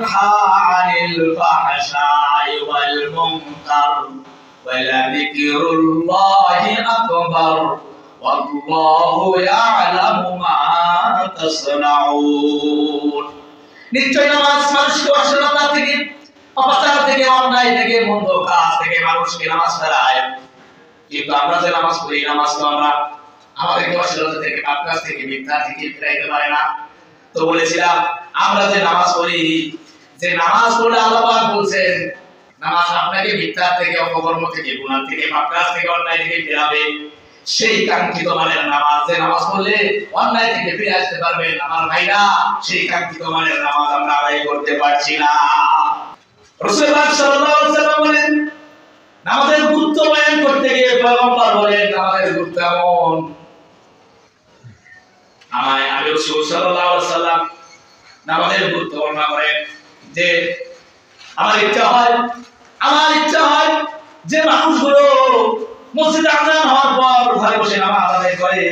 وينهى عن الفحشاء والمنكر ولذكر الله أكبر والله يعلم ما تصنعون নিশ্চয় নামাজ মানুষকে অশ্লীলতা থেকে অপচার থেকে অন্যায় থেকে মন্দ কাজ থেকে মানুষকে নামাজ ফেরায় কিন্তু আমরা যে নামাজ পড়ি নামাজ তো আমরা আমাদেরকে অশ্লীলতা থেকে পাপ কাজ থেকে মিথ্যা থেকে ফেরাইতে পারে না তো বলেছিলাম আমরা যে নামাজ পড়ি যে নামাজ পড়লে আল্লাহ পাক বলছেন নামাজ আপনাকে মিথ্যা থেকে অপকর্ম থেকে গুনাহ থেকে পাপ কাজ থেকে অন্যায় থেকে ফেরাবে সেই কাঙ্ক্ষিত মানের নামাজ যে নামাজ পড়লে অন্যায় থেকে ফিরে আসতে পারবেন আমার ভাইরা সেই কাঙ্ক্ষিত মানের নামাজ আমরা আদায় করতে পারছি না রাসূলুল্লাহ সাল্লাল্লাহু আলাইহি ওয়াসাল্লাম বলেন নামাজের গুরুত্ব বয়ান করতে গিয়ে পয়গম্বর বলেন নামাজের গুরুত্ব এমন আমি রাসূল সাল্লাল্লাহু আলাইহি ওয়াসাল্লাম নামাজের গুরুত্ব বর্ণনা করেন যে আমার ইচ্ছা হয় যে মানুষগুলো মসজিদে আযান হওয়ার পর ঘরে বসে নামাজ আদায় করে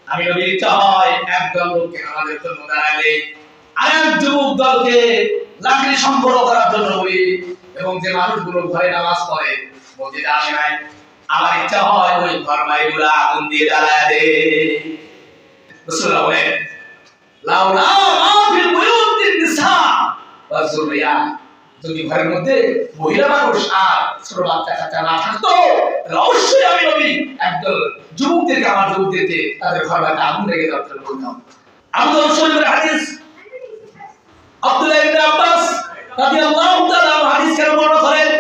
আমি নবীর ইচ্ছা হয় একদল লোককে নামাজের জন্য দাঁড়ালে আরেক যুবক দলকে লাকড়ি সংগ্রহ করার জন্য বলি এবং যে মানুষগুলো ঘরে নামাজ পড়ে মসজিদে আসে নাই আমার ইচ্ছা হয় ওই ঘর বাড়িগুলো আগুন দিয়ে জ্বালায় দে রাসূলুল্লাহ বলেন লাউলা মা ফিল বুয়ুতিন নিসা ওয়া যুররিয়া যদি ঘরের মধ্যে মহিলা মানুষ আর ছোট বাচ্চা না থাকতো তাহলে অবশ্যই আমি নবী একদল যুবকদেরকে আমার যুবকদেরকে তাদের ঘর বাড়িতে আগুন লেগে যাওয়ার জন্য বলতাম আবু দাউদ শরীফের হাদিস আব্দুল্লাহ ইবনে আব্বাস রাদিয়াল্লাহু তাআলা হাদিস কেন বর্ণনা করেন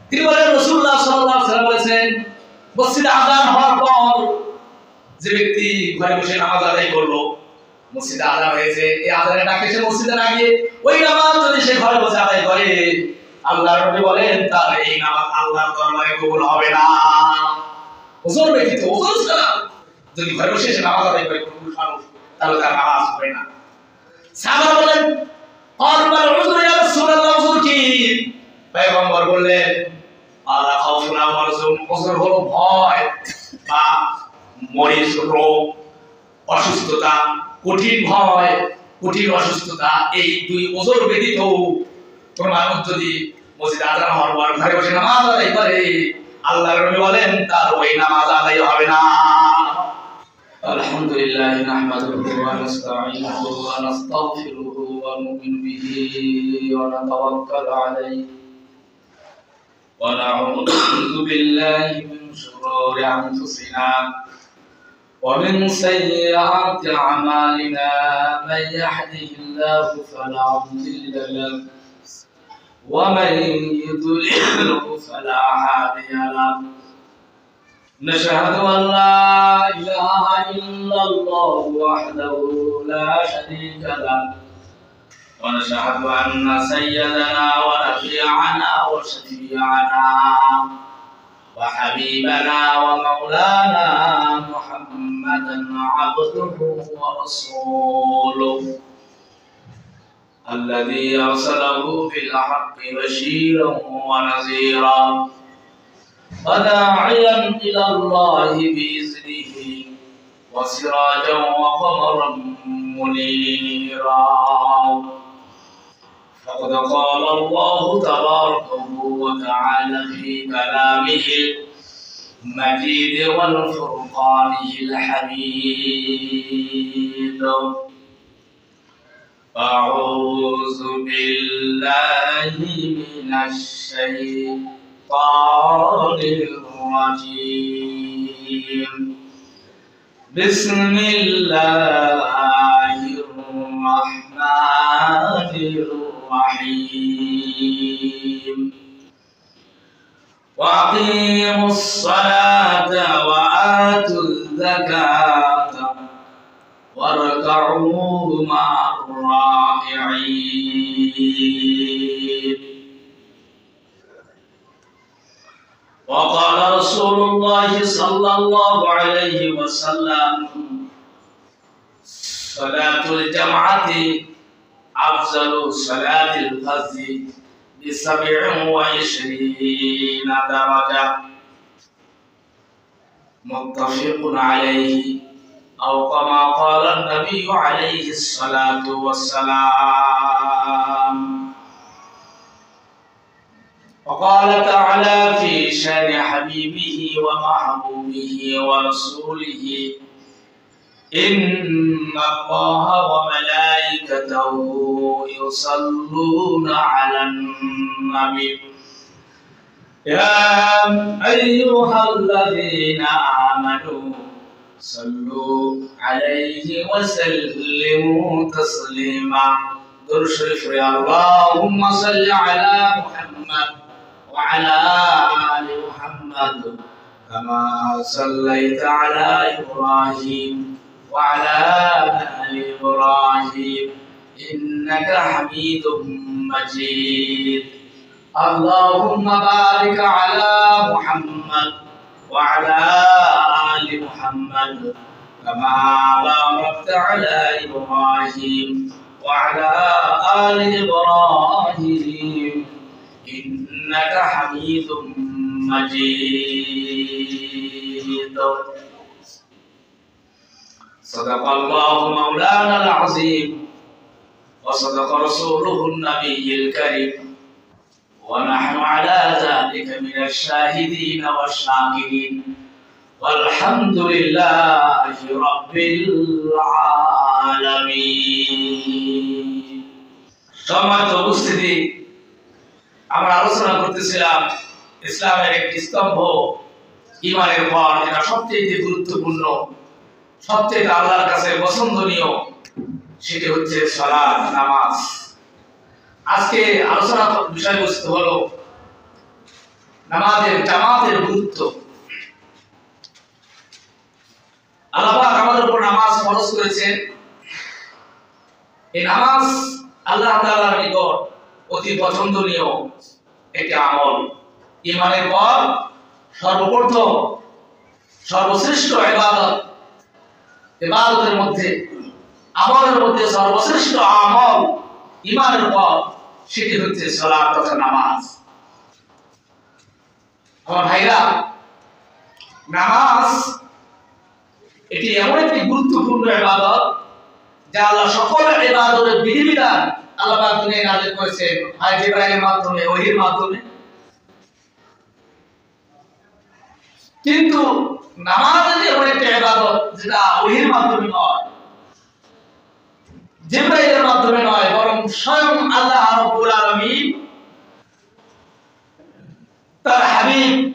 তিনি বলেন রাসূলুল্লাহ সাল্লাল্লাহু আলাইহি ওয়াসাল্লাম বলেছেন মসজিদে আযান হওয়ার পর যে ব্যক্তি ঘরে বসে নামাজ আদায় করলো মসজিদে আযান হয়েছে এই আযানের ডাকে সে মসজিদে না গিয়ে ওই নামাজ যদি সে ঘরে বসে আদায় করে আল্লাহর নবী বলেন তার এই নামাজ আল্লাহর দরবারে কবুল হবে না ওজোর ব্যতীত ওজোর ছাড়া যদি ঘরে বসে সে নামাজ আদায় করে কোনো মানুষ তাহলে তার নামাজ হবে না সাহাবা বলেন আরবাল উযর ইয়া রাসূলুল্লাহ উযর কি পয়গম্বর বললেন আলা খাউফুনা মারজুম উযর হলো ভয় বা মরিজ রোগ অসুস্থতা কঠিন ভয় কঠিন অসুস্থতা এই দুই ওজর ব্যতীত কোন মানুষ যদি মসজিদে আযান হওয়ার পর ঘরে বসে নামাজ আদায় করে আল্লাহর নবী বলেন তার ওই নামাজ আদায় হবে না আলহামদুলিল্লাহ নাহমাদুহু ওয়া নাস্তাঈনুহু ওয়া নাস্তাগফিরুহু ওয়া নু'মিনু বিহি ওয়া নাতাওয়াক্কালু আলাইহি ওয়া না'উযু বিল্লাহি মিন শুরুরি আনফুসিনা ومن سيئات أعمالنا من يهده الله فلا مضل له ومن يضلل فلا هادي له نشهد أن لا إله إلا الله وحده لا شريك له ونشهد أن سيدنا ونبينا وشفيعنا وحبيبنا ومولانا محمدا عبده ورسوله الذي أرسله بالحق بشيرا ونذيرا وداعيا إلى الله بإذنه وسراجا وقمرا منيرا فقد قال الله تبارك وتعالى في كلامه المجيد والفرقانه الحميد أعوذ بالله من الشيطان الرجيم بسم الله الرحمن الرحيم وأقيموا الصلاة وآتوا الزكاة واركعوا مع الراكعين وقال رسول الله صلى الله عليه وسلم صلاة الجمعة أفضل صلاة الفجر ب27 درجة متفق عليه أو كما قال النبي عليه الصلاة والسلام وقال تعالى في شان حبيبه ومحبوبه ورسوله إن الله وملائكته يصلون على النبي يا أيها الذين آمنوا صلوا عليه وسلموا تسليما. درود شريف يا اللهم صل على محمد وعلى آل محمد كما صليت على إبراهيم وعلى آل إبراهيم إنك حميد مجيد. اللهم بارك على محمد وعلى آل محمد كما باركت على إبراهيم وعلى آل إبراهيم إنك حميد مجيد. صدق الله مولانا العظيم وصدق رسوله النبي الكريم ونحن على ذلك من الشاهدين والشاكرين والحمد لله رب العالمين. সম্মানিত উপস্থিতি, আমরা আলোচনা করতেছিলাম ইসলামের একটি স্তম্ভ ঈমানের পর যেটা সবচেয়ে গুরুত্বপূর্ণ, সবচেয়ে আল্লাহর কাছে পছন্দনীয়, সেটি হচ্ছে সালাত, নামাজ। আজকে আলোচনার বিষয়বস্তু হলো নামাজের জামাতের গুরুত্ব। আল্লাহ পাক আমাদের উপর নামাজ ফরজ করেছেন। এই নামাজ আল্লাহ তাআলার নিকট অতি পছন্দনীয় একটি আমল। ঈমানের পর সর্বপ্রথম সর্বশ্রেষ্ঠ ইবাদত, ইবাদতের মধ্যে আমলের মধ্যে সর্বশ্রেষ্ঠ আমল ঈমানের পর সেটি হচ্ছে সালাত তথা নামাজ। আমার ভাইরা, নামাজ এটি এমন একটি গুরুত্বপূর্ণ ইবাদত যা আল্লাহ সকল ইবাদতের বিধিবিধান আল্লাহ পাক দুনিয়ায় নাযিল করেছেন, হয় জিবরাইলের মাধ্যমে, ওহীর মাধ্যমে। কিন্তু নামাজ এমন একটি ইবাদত যেটা ওহীর মাধ্যমে নয়, জিবরাইলের মাধ্যমে নয়, বরং স্বয়ং আল্লাহ রাব্বুল আলামিন তার হাবিব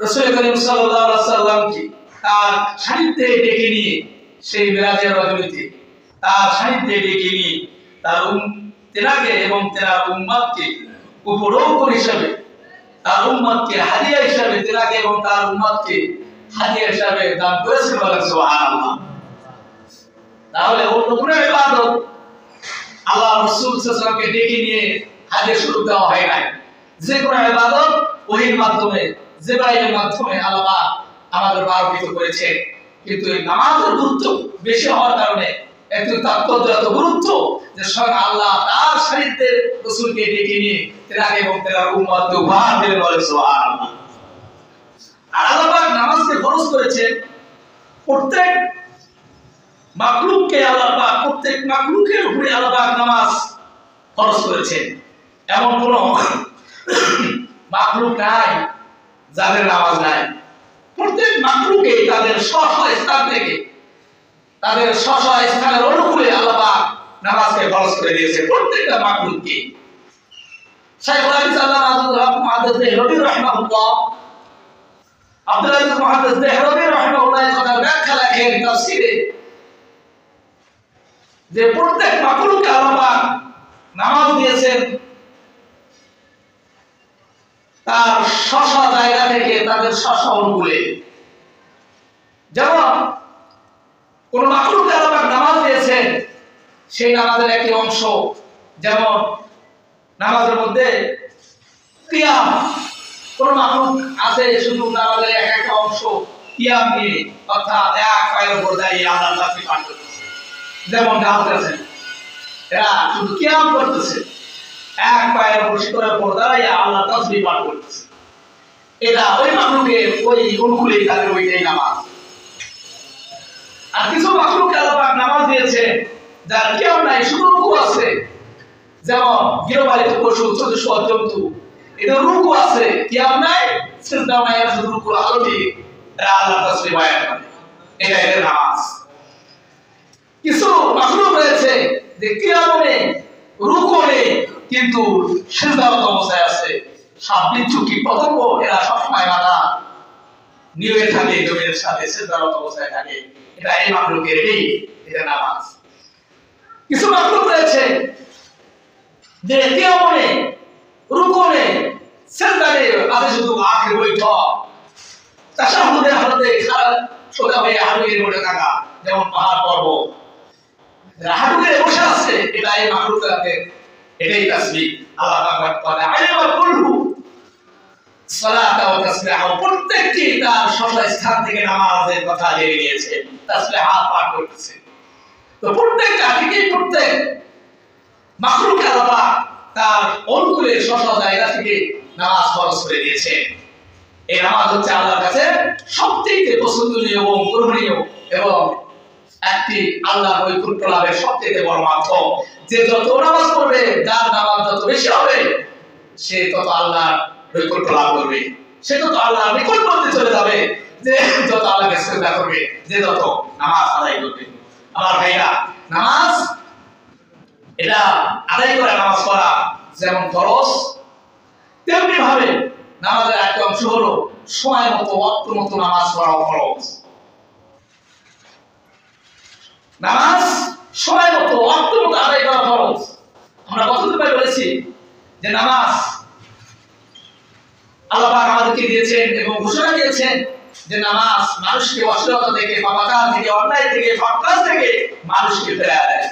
রাসূল করিম সাল্লাল্লাহু আলাইহি ওয়াসাল্লামকে তার সান্নিধ্যে ডেকে নিয়ে সেই মিরাজের রজনীতে তার সান্নিধ্যে ডেকে নিয়ে তেনাকে এবং তেনার উম্মতকে উপঢৌকন হিসাবে, তার উম্মতকে হাদিয়া হিসাবে, তেনাকে এবং তার উম্মতকে হাদিয়া হিসাবে দান করেছেন। বলেন সুবহানাল্লাহ। তাহলে অন্য কোনো ইবাদত আল্লাহ রাসূল সাল্লাল্লাহু আলাইহি ওয়াসাল্লামকে ডেকে নিয়ে হাদিয়া স্বরূপ দেওয়া হয় নাই। যে কোনো ইবাদত ওহীর মাধ্যমে, জিবরাইলের মাধ্যমে আল্লাহ আমাদের বারকৃত করেছেন। কিন্তু এই নামাজের গুরুত্ব বেশি হওয়ার কারণে একটু তাৎপর্য, এত গুরুত্ব যে স্বয়ং আল্লাহ তার সান্নিধ্যে রাসূলকে ডেকে নিয়ে তেনাকে এবং তেনার উম্মতকে উপহার দিলেন। বলেন সুবহানাল্লাহ। আর আল্লাহ পাক নামাজকে ফরজ করেছেন প্রত্যেক মাখলুককে, আল্লাহ পাক প্রত্যেক মাখলুকের উপরে আল্লাহ পাক নামাজ ফরজ করেছেন। এমন কোন মাখলুক নাই যাদের নামাজ নাই। প্রত্যেক মাখলুকে তাদের স্ব-স্ব স্থান থেকে, তাদের স্ব-স্ব স্থানের অনুকূলে আল্লাহ পাক নামাজকে ফরজ করে দিয়েছে প্রত্যেকটা মাখলুককে। শাইখুল হাদিস আল্লাহ আব্দুল মুহাদ্দিস দেহলভী রাহিমাহুল্লাহ, আব্দুল মুহাদ্দিস দেহলভী রাহিমাহুল্লাহ কথা ব্যাখ্যা লেখেন তাফসীরে যে প্রত্যেক মাখলুককে আল্লাহ পাক নামাজ দিয়েছেন তার স্ব-স্ব জায়গা থেকে, তাদের স্ব-স্ব অনুকূলে। যেমন কোন মাখলুককে আল্লাহ পাক নামাজ দিয়েছেন, সেই নামাজের একটি অংশ, যেমন নামাজের মধ্যে কিয়াম, কোন মাখলুক আছে শুধু নামাজের একটা অংশ কিয়াম নিয়ে, অর্থাৎ এক পায়ের উপর দাঁড়িয়ে আল্লাহর তাসবিহ পাঠ করতেছে। যেমন গাছ আছে, এরা শুধু কিয়াম করতেছে, এক পায়ের উপর শিকড়ের উপর দাঁড়িয়ে আল্লাহর তাসবিহ পাঠ করতেছে। এটা ওই মাখলুকের ওই অনুকূলেই তাদের ওইটাই নামাজ। আর কিছু মাখলুককে আল্লাহ পাক নামাজ দিয়েছে যার কিয়াম নাই, শুধু রুকু আছে। যেমন গৃহপালিত পশু, চতুষ্পদ জন্তু, এটা রুকু আছে কিয়াম নাই সিজদাও নাই শুধু রুকু হলো ঠিক এটা আল্লাহ তাসবিহ বয়ান করে এটা এর নামাজ কিছু মাখলুক রয়েছে যে কিয়াম নেই রুকু নেই কিন্তু সিজদারত অবস্থায় আছে সাপ বিচ্ছু কীট পতঙ্গ এরা সবসময় মাথা নিয়ে থাকে জমির সাথে সিজদারত অবস্থায় থাকে এটা এই মাখলুকের এটা নামাজ কিছু মাখলুক রয়েছে যে কিয়াম নেই রুকু নেই সিজদা নেই আছে শুধু আখের বৈঠক তাশাহুদের হালতে খারাপ সোজা হয়ে হাড়ুগির মধ্যে থাকা যেমন পাহাড় পর্বত হাড়ুগির বসে আছে এটা এই মাখলুকাতে এটাই তাসবিহ আল্লাহ পাক বলে আলিমা কুল্লু সালাতা ওয়া তাসবিহ প্রত্যেকটি তার সঠিক স্থান থেকে নামাজের কথা জেনে নিয়েছে তাসবিহ পাঠ করতেছে তো প্রত্যেকটা ঠিকই প্রত্যেক মাখলুক আল্লাহ তার অনুকূলে সঠিক জায়গা থেকে নামাজ ফরজ করে দিয়েছে এই নামাজ হচ্ছে আল্লাহর কাছে সবথেকে পছন্দনীয় এবং গ্রহণীয় এবং একটি আল্লাহর নৈকট্য লাভের সবথেকে বড় মাধ্যম যে যত নামাজ পড়বে যার নামাজ যত বেশি হবে সে তত আল্লাহর নৈকট্য লাভ করবে সে তত আল্লাহর নিকটবর্তী চলে যাবে যে যত আল্লাহকে সিজদা করবে যে যত নামাজ আদায় করবে আমার ভাইরা নামাজ এটা আদায় করে নামাজ পড়া যেমন ফরজ তেমনি ভাবে নামাজের একটা অংশ হলো সময় মতো ওয়াক্ত মতো নামাজ পড়া ফরজ নামাজ সময় মতো ওয়াক্ত মতো আদায় করা ফরজ আমরা কতদিন পরে বলেছি যে নামাজ আল্লাহ পাক আমাদেরকে দিয়েছেন এবং ঘোষণা দিয়েছেন যে নামাজ মানুষকে অশ্লীলতা থেকে পাপাচার থেকে অন্যায় থেকে সব কাজ থেকে মানুষকে ফেরায় দেয়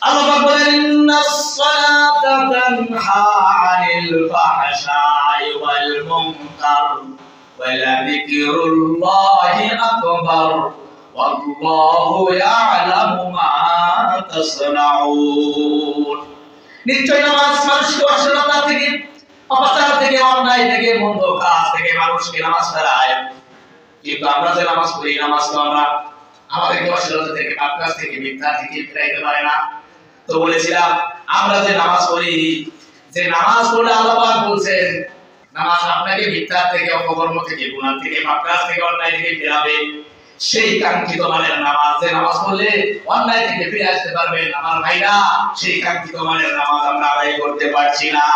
আল্লাহ পাক বলেন ইন্নাস সালাতা তানহা আনিল ফাহশাই ওয়াল মুনকার ওয়া লাযিকরুল্লাহি আকবার ওয়াল্লাহু ইয়ালামু মা তাসনাউন নিশ্চয় নামাজ মানুষকে অশ্লীলতা থেকে অপচার থেকে অন্যায় থেকে মন্দ কাজ থেকে মানুষকে নামাজ ফেরায় কিন্তু আমরা যে নামাজ পড়ি নামাজ তো আমরা আমাদেরকে অশ্লীলতা থেকে পাপ কাজ থেকে মিথ্যা থেকে ফেরাইতে পারে না তো বলেছিলাম আমরা যে নামাজ পড়ি যে নামাজ পড়লে আল্লাহ পাক বলছেন নামাজ আপনাকে মিথ্যা থেকে অপকর্ম থেকে গুনাহ থেকে পাপ কাজ থেকে অন্যায় থেকে ফেরাবে সেই কাঙ্ক্ষিত মানের নামাজ যে নামাজ পড়লে অন্যায় থেকে ফিরে আসতে পারবেন আমার ভাইরা সেই কাঙ্ক্ষিত মানের নামাজ আমরা আদায় করতে পারছি না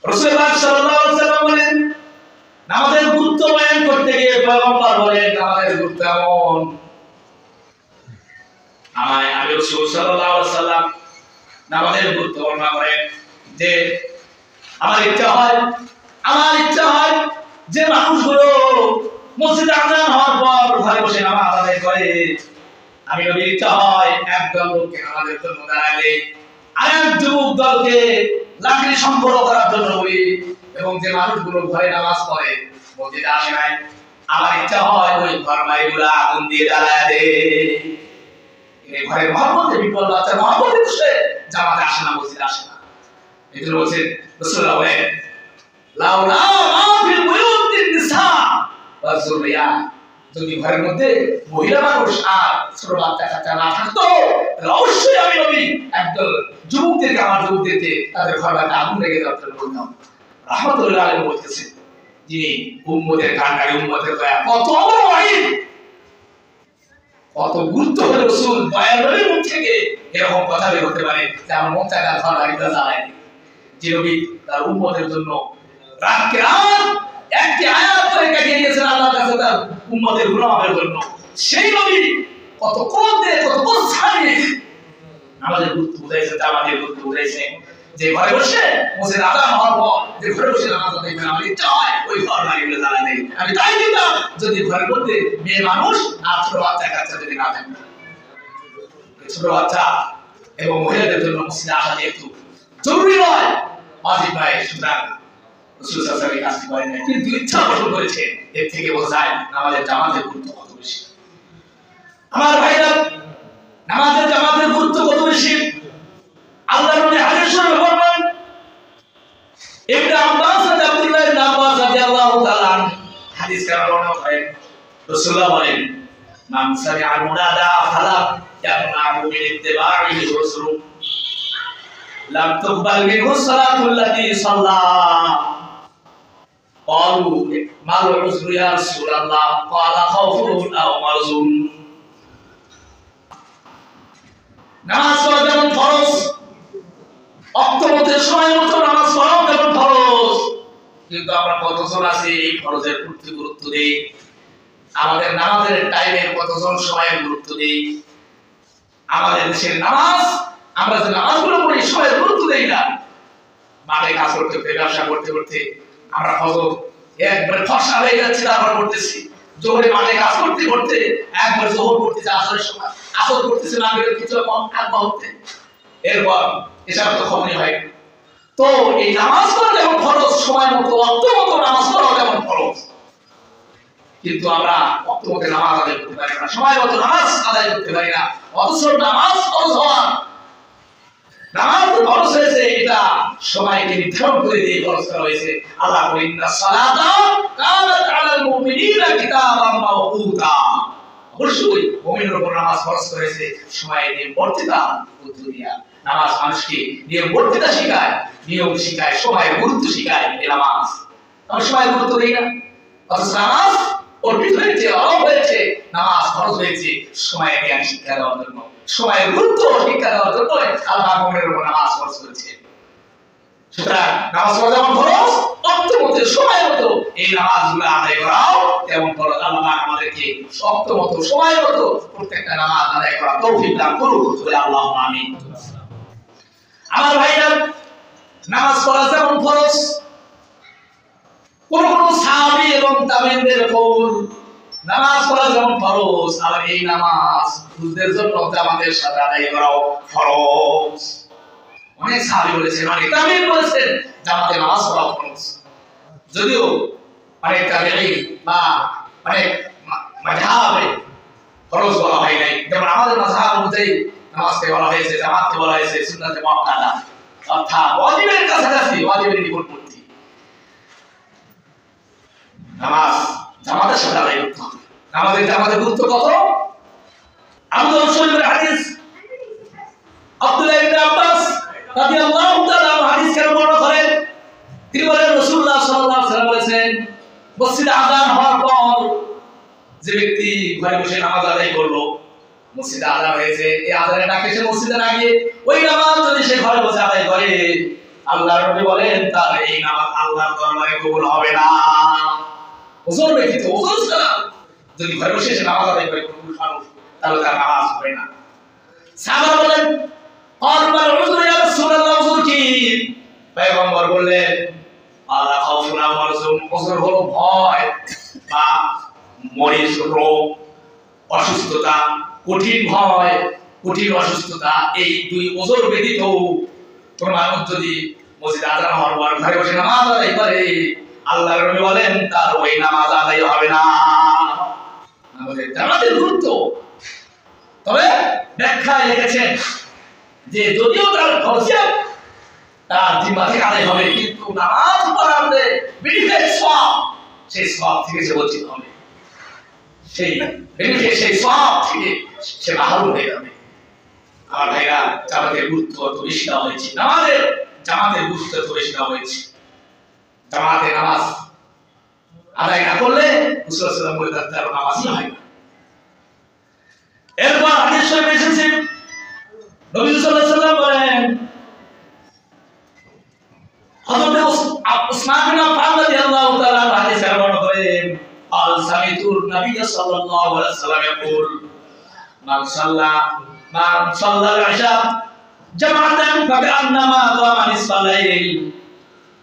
রাসূলুল্লাহ সাল্লাল্লাহু আলাইহি ওয়াসাল্লাম বলেন নামাজের গুরুত্ব বয়ান করতে গিয়ে পয়গম্বর বলেন নামাজের গুরুত্ব এমন আমি রাসূল সাল্লাল্লাহু আলাইহি ওয়াসাল্লাম নামাজের গুরুত্ব বর্ণনা করেন যে আমার ইচ্ছা হয় যে মানুষগুলো মসজিদে আযান হওয়ার পর ঘরে বসে নামাজ আদায় করে আমি নবীর ইচ্ছা হয় একদল লোককে নামাজের জন্য দাঁড়ালে আর এক যুবক দলকে লাকড়ি সংগ্রহ করার জন্য বলি এবং যে মানুষগুলো ঘরে নামাজ পড়ে মসজিদে আসে নাই আমার ইচ্ছা হয় ওই ঘর বাড়িগুলো আগুন দিয়ে জ্বালায় দে এই ঘরের মহব্বতে বিকল বাচ্চার মহব্বতে সে জামাতে আসে না মসজিদে আসে না এই জন্য বলছেন রাসূলুল্লাহ বলেন লাউলা মা ফিল বুয়ুতিন নিসা ওয়া যুররিয়া যদি ঘরের মধ্যে মহিলা মানুষ আর ছোট বাচ্চা না থাকতো অবশ্যই আমি নবী একদল যুবকদেরকে আমার যুবকদেরকে তাদের ঘর বাড়িতে আগুন লেগে যাওয়ার জন্য বলতাম রাহমাতুল্লাহ আলাইহি বলতেছেন যিনি উম্মতের কান্ডারি উম্মতের দয়া কত ওয়াহিদ কত গুরুত্ব হলো রাসূল দয়ার নবীর মুখ থেকে এরকম কথা বের হতে পারে যে আমার মন চায় ঘর বাড়িতে জ্বালায় যে নবী তার উম্মতের জন্য রাতকে রাত একটি আয়াত করে কাটিয়ে দিয়েছেন আল্লাহর কাছে তার উম্মতের গুনাহ মাফের জন্য সেই নবী কত ক্রোধে কত ছাড়িয়ে আমাদের গুরুত্ব বুঝাইছেন আমাদের গুরুত্ব বুঝাইছেন যে ঘরে বসে মসজিদ আযান হওয়ার পর যে ঘরে বসে নামাজ আদায় করে আমার ইচ্ছা হয় ওই ঘর বাড়িগুলো জ্বালা দেই আমি তাই দিতাম যদি ঘরের মধ্যে মেয়ে মানুষ আর ছোট বাচ্চা যদি না থাকে ছোট বাচ্চা এবং মহিলাদের জন্য মসজিদে আসা যেহেতু জরুরি নয় ওয়াজিব নয় সুতরাং রাসূল সাল্লাল্লাহু আলাইহি ওয়াসাল্লাম কাজটি করেন কিন্তু ইচ্ছা পোষণ করেছে এর থেকে বোঝা যায় নামাজের জামাতের গুরুত্ব কত বেশি আমার ভাইরা নামাজের জামাতের গুরুত্ব কত বেশি আল্লাহর নবী হাদিস শরীফে বলেন ইবনে আব্বাস আব্দুল্লাহ ইবনে আব্বাস রাদিয়াল্লাহু তাআলা হাদিস বর্ণনা করেন রাসূলুল্লাহ বলেন মান সামিআ মুনাদা ফালা ইয়ামনাউ মিন ইত্তিবা'iহি রাসূল লাম তুকবাল মিনহু সালাতুল্লাতি সাল্লা ক্বালু মাল উযরু ইয়া রাসূলুল্লাহ ক্বালা খাউফুন আও মারজুন। নামাজ পড়া যেমন ফরজ, অক্তমতে সময় মতো নামাজ পড়াও যেমন ফরজ, কিন্তু আমরা কতজন আছি এই ফরজের প্রতি গুরুত্ব দেই? আমাদের নামাজের টাইমের কতজন সময়ের গুরুত্ব দেই? আমাদের দেশের নামাজ, আমরা যে নামাজগুলো পড়ি সময়ের গুরুত্ব দেই না। মাঠে কাজ করতে করতে, ব্যবসা করতে করতে আমরা ফজর একবারে ফসা হয়ে যাচ্ছে, তারপর করতেছি। জোহরে মাঠে কাজ করতে করতে একবার জোহর করতেছে, আসরের সময় আসর করতেছে, না বেরোর কিছু আগ্রহ হতে, এরপর এসব তো খবরই হয়। তো এই নামাজ পড়া যেমন ফরজ, সময় মতো অক্ত মতো নামাজ পড়া যেমন ফরজ, কিন্তু আমরা অক্ত মতো নামাজ আদায় করতে পারি না, সময় মতো নামাজ আদায় করতে পারি না। অথচ নামাজ ফরজ হওয়া, নামাজ ফরজ হয়েছে, এটা সময়কে নির্ধারণ করে দিয়ে ফরজ করা হয়েছে। আল্লাহ বলেন ইন্নাস সালাতা কানাত আলাল মুমিনিনা কিতাবাম মাওকুতা। অবশ্যই মুমিনের উপর নামাজ ফরজ করেছে সময়ের নিয়মবর্তিতা মধ্য দিয়া। নামাজ মানুষকে নিয়মবর্তিতা শেখায়, নিয়ম শেখায়, সময়ের গুরুত্ব শেখায়। এই নামাজ আমরা সময়ের গুরুত্ব দিই না, অথচ নামাজ অর্পিত হয়েছে, অরব হয়েছে, নামাজ ফরজ হয়েছে সময়ের জ্ঞান শিক্ষা দেওয়ার জন্য, সময়ের গুরুত্ব শিক্ষা দেওয়ার জন্য আল্লাহ মুমিনের উপর নামাজ ফরজ করেছে। সুতরাং নামাজ পড়া যেমন ফরজ, অক্ত মতো সময় মতো এই নামাজগুলো আদায় করাও তেমন ফরজ। আল্লাহ আমাদেরকে অক্ত মতো সময় মতো প্রত্যেকটা নামাজ আদায় করা তৌফিক দান করুন, বলে আল্লাহুম্মা আমিন। আমার ভাইরা, নামাজ পড়া যেমন ফরজ, কোন কোন সাহাবী এবং তাবেঈনদের কওল নামাজ পড়া যেমন ফরজ, আর এই নামাজ বুঝদের জন্য আমাদের সাথে আদায় করাও ফরজ। অনেক সাহাবী বলেছেন, অনেক তাবেঈন বলেছেন জামাতে নামাজ পড়া ফরজ। যদিও অনেক তাবেঈন বা অনেক মাযহাবে ফরজ বলা হয় নাই, যেমন আমাদের মাযহাব অনুযায়ী নামাজকে বলা হয়েছে, জামাতকে বলা হয়েছে সুন্নাতে মুআক্কাদা, অর্থাৎ ওয়াজিবের কাছাকাছি, ওয়াজিবের নিকটবর্তী। নামাজ জামাতের সাথে আদায় করতে হবে। জামাতের গুরুত্ব কত? আবু দাউদ শরীফের হাদিস, আব্দুল্লাহ ইবনে আব্বাস রাদিয়াল্লাহু তাআলা হাদিস কেন বর্ণনা করেন? তিনি বলেন রাসূলুল্লাহ সাল্লাল্লাহু আলাইহি ওয়াসাল্লাম বলেছেন, মসজিদে আযান হওয়ার পর যে ব্যক্তি ঘরে বসে নামাজ আদায় করলো, মসজিদে আযান হয়েছে, এই আযানের ডাকে সে মসজিদে না গিয়ে ওই নামাজ যদি সে ঘরে বসে আদায় করে, আল্লাহর নবী বলেন তার এই নামাজ আল্লাহর দরবারে কবুল হবে না। ওযর ব্যতীত, ওযর ছাড়া যদি ঘরে বসে সে নামাজ আদায় করে কোনো মানুষ, তাহলে তার নামাজ হবে না। সাহাবা বলেন, আরবাল উযর ইয়া রাসূলুল্লাহ, উযর কি? পয়গম্বর বললেন, আলা খাউফুন আও মারজুন, উযর হলো ভয় বা মরিজ রোগ, অসুস্থতা, কঠিন ভয়, কঠিন অসুস্থতা, এই দুই উযর ব্যতীত কোন মানুষ যদি মসজিদে আযান হওয়ার পর ঘরে বসে নামাজ আদায় করে, আল্লাহর নবী বলেন তার ওই নামাজ আদায় হবে না। আমাদের জামাতের গুরুত্ব, তবে ব্যাখ্যায় লিখেছেন যে যদিও তার ফরজিয়াত তার জিম্মা থেকে আদায় হবে, কিন্তু নামাজ পড়ার যে বেনিফিট সওয়াব, সেই সওয়াব থেকে সে বঞ্চিত হবে, সেই বেনিফিট, সেই সওয়াব থেকে সে মাহরুম হয়ে যাবে। আমার ভাইরা, জামাতের গুরুত্ব তো বেশি দেওয়া হয়েছে, জামাতের গুরুত্ব তো বেশি দেওয়া হয়েছে। জামাতে নামাজ আদায় না করলে রাসূলুল্লাহ সাল্লাল্লাহু আলাইহি ওয়াসাল্লাম তার নামাজই হয় না। এরপর হাদিস শরীফে এসেছে, নবী সাল্লাল্লাহু আলাইহি ওয়াসাল্লাম বলেন, হযরত উসমান বিন আফফান রাদিয়াল্লাহু তাআলা হাদিস বর্ণনা করেন, আল সামিতুর নবী সাল্লাল্লাহু আলাইহি ওয়াসাল্লাম ইয়াকুল, মান সাল্লাল ইশা জামাআতান ফাকান্নামা কামা নিসফাল লাইল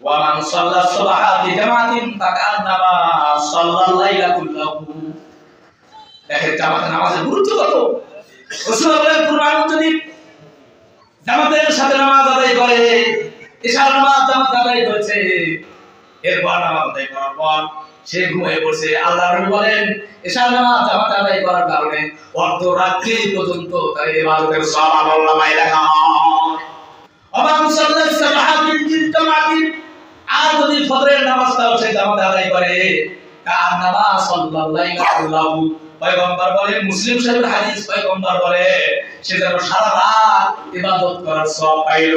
ওয়া মান সাল্লাস সুবহা ফি জামাআতিন ফাকান্নামা সাল্লাল লাইলা কুল্লাহু। দেখেন জামাতের নামাজের গুরুত্ব কত। রাসূলুল্লাহ বলেন, কোন মানুষ যদি জামাতের সাথে নামাজ আদায় করে, ইশার নামাজ জামাতে আদায় করেছে, এরপর নামাজ আদায় করার পর সে ঘুমিয়ে পড়ছে, আল্লাহর নবী বলেন ইশার নামাজ জামাতে আদায় করার কারণে অর্ধরাত্রি পর্যন্ত তার ইবাদতের সওয়াব আল্লাহ পায় লেখা হয়। আবার মুসাল্লাহ সালাহাতিন জামাতিন, আর যদি ফজরের নামাজটাও সে জামাতে আদায় করে, কার নামাজ সাল্লাল্লাহু আলাইহি ওয়াসাল্লাম, পয়গম্বর বলেন, মুসলিম শরীফের হাদিস, পয়গম্বর বলে সে যেন সারা রাত ইবাদত করার সওয়াব পাইল।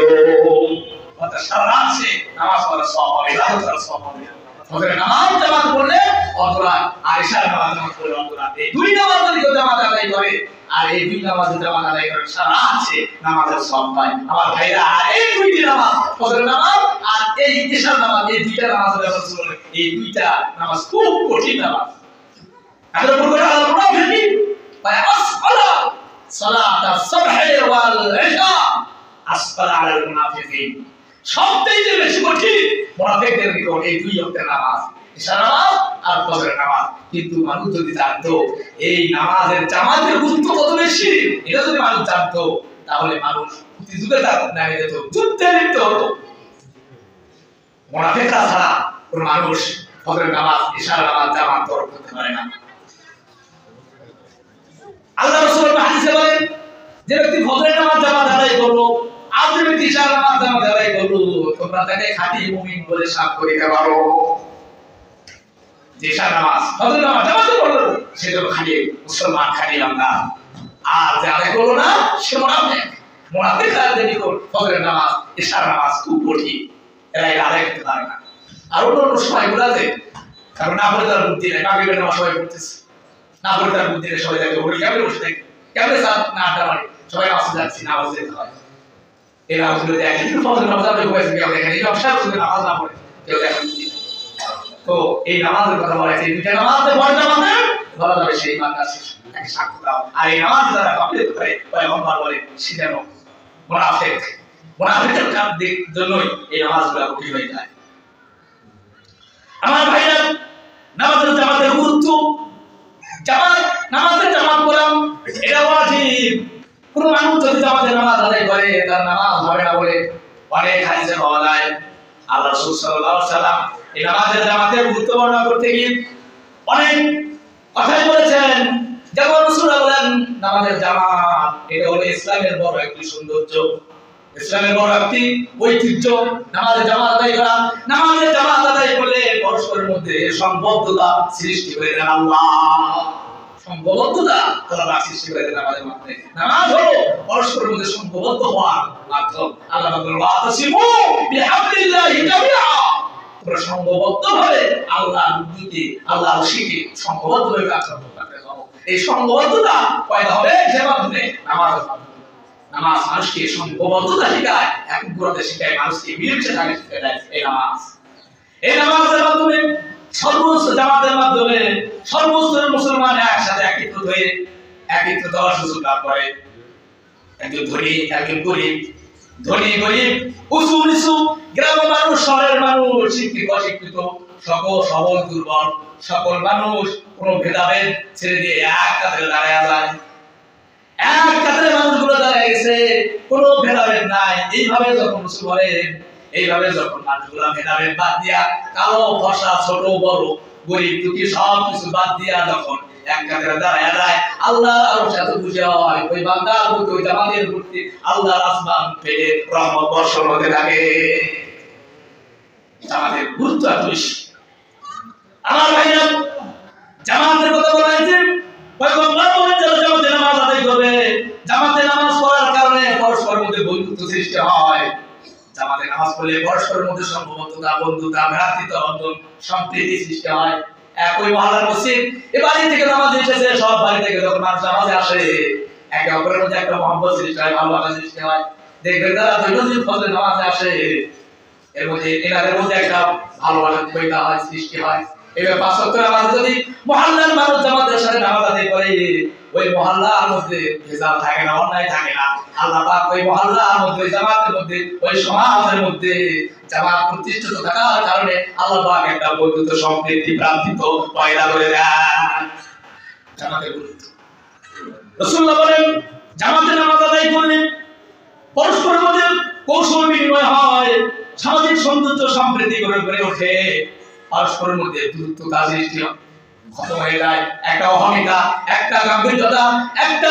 অর্থাৎ সারা রাত সে নামাজ পড়ার সওয়াব পাবে, ইবাদত করার সওয়াব পাবে। ফজরের নামাজ জামাত পড়লে অন্তরা, আর ইশার নামাজ জামাত পড়লে অন্তরা, এই দুই নামাজ যদি কেউ জামাত আদায় করে আর এই দুই নামাজ জামাত আদায় করে সারা রাত সে নামাজের সওয়াব পায়। আমার ভাইরা, আর এই দুইটি নামাজ, ফজরের নামাজ আর এই ইশার নামাজ, এই দুইটা নামাজ এই দুইটা নামাজ খুব কঠিন নামাজ। আল্লাহ বলেন আল মুনাফিকিন ফায়াসআলা সালাতা সাবহি ওয়াল ইশা আসফালা আলাল মুনাফিকিন। সবথেকে বেশি কঠিন মুনাফিকদের নিকট এই দুই ওয়াক্তের নামাজ, ইশা নামাজ আর ফজরের নামাজ। কিন্তু মানুষ যদি জানতো এই নামাজের জামাতের গুরুত্ব কত বেশি, এটা যদি মানুষ জানতো তাহলে মানুষ প্রতিযোগিতা নামে যেত, যুদ্ধে লিপ্ত হতো। মুনাফিকরা ছাড়া কোন মানুষ ফজরের নামাজ, ইশার নামাজ জামাত করতে পারে না। আল্লাহ রাসূল হাদিসে বলেন, যে ব্যক্তি ফজরের নামাজ জামাত আদায় করলো আর যে ব্যক্তি ইশার নামাজ জামাত আদায় করলো, তোমরা তাকে খাঁটি মুমিন বলে সাক্ষ্য দিতে পারো। যে ইশার নামাজ ফজরের নামাজ জামাতে পড়লো সে তো খাঁটি মুসলমান, খাঁটি বান্দা। আর যে আদায় করলো না সে মুনাফিক। মুনাফিকরা নিকট ফজরের নামাজ, ইশার নামাজ খুব কঠিন, এরা আদায় করতে পারে না। আর অন্য সময় গুলাতে কারণ না পড়ে তার বুদ্ধি নেই, মাগরিবের নামাজ সবাই পড়তেছে, না পড়ে তার বুদ্ধি নেই, সবাই দেখে ওই কেমন বসে থাকে, কেমন স্যার না আড্ডা মারে, সবাই নামাজ যাচ্ছে, নামাজ যেতে হয়। এই নামাজগুলো দেখে কিন্তু ফজরের নামাজ আপনি ঘুমাইছেন কেউ দেখেন, এই ব্যবসা করতে নামাজ না পড়ে কেউ দেখেন। তো এই নামাজের কথা বলা হয়েছে, দুইটা নামাজে পড়তে পারবে বলা যাবে সেই ইমানদার তাকে সাক্ষ্য দাও। আর এই নামাজ যারা কমপ্লিট করে পয়গম্বর বলে সে যেন মুনাফিক। মুনাফিকের জন্যই এই নামাজগুলো কঠিন হয়ে যায়। আমার ভাইরা, নামাজের জামাতের গুরুত্ব, জামাত নামাজের জামাত পড়াম এটা ওয়াজিব। কোন মানুষ যদি জামাতের নামাজ আদায় করে তার নামাজ হবে না বলে অনেক হাদিসে পাওয়া যায়। আল্লাহ রাসূল সাল্লাল্লাহু আলাইহি ওয়াসাল্লাম এই নামাজের জামাতের গুরুত্ব বর্ণনা করতে গিয়ে অনেক কথাই বলেছেন। যেমন রাসূলুল্লাহ বলেন, নামাজের জামাত এটা হলো ইসলামের বড় একটি সৌন্দর্য, ইসলামের বড় একটি ঐতিহ্য। নামাজের জামাত আদায় করা, নামাজের জামাত আদায় করলে পরস্পরের মধ্যে সম্বদ্ধতা সৃষ্টি করে দেন আল্লাহ। সম্বদ্ধতা আল্লাহ সৃষ্টি করে দেন আমাদের মধ্যে। নামাজ হলো পরস্পরের মধ্যে সম্বদ্ধ হওয়ার মাধ্যম। আল্লাহ বলেন ওয়াতাসিমু বিহাবলিল্লাহি জামিআ, তোমরা সম্বদ্ধভাবে আল্লাহর নীতি, আল্লাহর শিখে সম্বদ্ধভাবে কাজ করতে হবে। এই সম্বদ্ধতা পয়দা হবে যে মাধ্যমে নামাজের মাধ্যমে। নামাজ মানুষকে সম্বদ্ধতা শেখায়, একগ্রতা শেখায়, মানুষকে মিলেমিশে থাকতে শেখায়। এই নামাজের মাধ্যমে সর্বস্ত জামাতের মাধ্যমে সর্বস্ত মুসলমান একসাথে একত্রিত হয়ে একত্রিত হওয়ার সুযোগ লাভ করে। একজন ধনী, একজন গরিব, ধনী গরিব, উঁচু নিচু, গ্রামের মানুষ, শহরের মানুষ, শিক্ষিত অশিক্ষিত, সকল সবল দুর্বল, সকল মানুষ কোনো ভেদাভেদ ছেড়ে দিয়ে এক কাতারে দাঁড়ায় যায়। এক কাতারে মানুষগুলো দাঁড়ায় গেছে, কোনো ভেদাভেদ নাই। এইভাবে যখন কিছু বলেন, এইভাবে যখন মানুষগুলো ভেদাভেদ বাদ দিয়া, কালো ফসা, ছোট বড়, গরিব দুঃখী সব কিছু বাদ দিয়া যখন এক কাতারে দাঁড়ায় যায়, আল্লাহ আরো সাথে বুঝে হয় ওই বান্দার প্রতি, ওই জামাতের প্রতি আল্লাহর আসমান থেকে রহমত বর্ষণ হতে থাকে। জামাতের গুরুত্ব এত বেশি। আমার ভাইরা, জামাতের কথা বলা হয়েছে, পয়গম্বর বলেন যারা জামাতে নামাজ আদায় করবে, জামাতে নামাজ পড়ার কারণে পরস্পরের মধ্যে বন্ধুত্ব সৃষ্টি হয়। জামাতে নামাজ পড়লে পরস্পরের মধ্যে সম্পর্কতা, বন্ধুতা, ভ্রাতৃত্ব বন্ধন, সম্প্রীতি সৃষ্টি হয়। একই মহল্লার মসজিদ, এই বাড়ি থেকে নামাজ এসেছে, সব বাড়ি থেকে যখন মানুষ নামাজে আসে, একে অপরের মধ্যে একটা মহব্বত সৃষ্টি হয়, ভালোবাসা সৃষ্টি হয়। দেখবেন যারা দৈনন্দিন ফজরে নামাজে আসে, এর মধ্যে এনাদের মধ্যে একটা ভালোবাসা তৈরি হয়, সৃষ্টি হয়। এবার পাঁচ ওয়াক্ত নামাজ যদি মহল্লার মানুষ জামাতের সাথে নামাজ আদায় করে, ওই মহল্লার মধ্যে ভেজাল থাকে না, অন্যায় থাকে না। আল্লাহ পাক ওই মহল্লার মধ্যে, জামাতের মধ্যে, ওই সমাজের মধ্যে জামাত প্রতিষ্ঠিত থাকার কারণে আল্লাহ পাক একটা বৈধ সম্প্রীতি, ভ্রাতৃত্ব পয়দা করে দেন। জামাতের গুরুত্ব রাসূলুল্লাহ বলেন, জামাতে নামাজ আদায় করলে পরস্পরের মধ্যে কৌশল বিনিময় হয়, সামাজিক সৌন্দর্য সম্প্রীতি গড়ে ওঠে, পরস্পরের মধ্যে দূরত্বতা সৃষ্টি খতম হয়ে যায়। একটা অহমিকা, একটা গাম্ভীর্যতা, একটা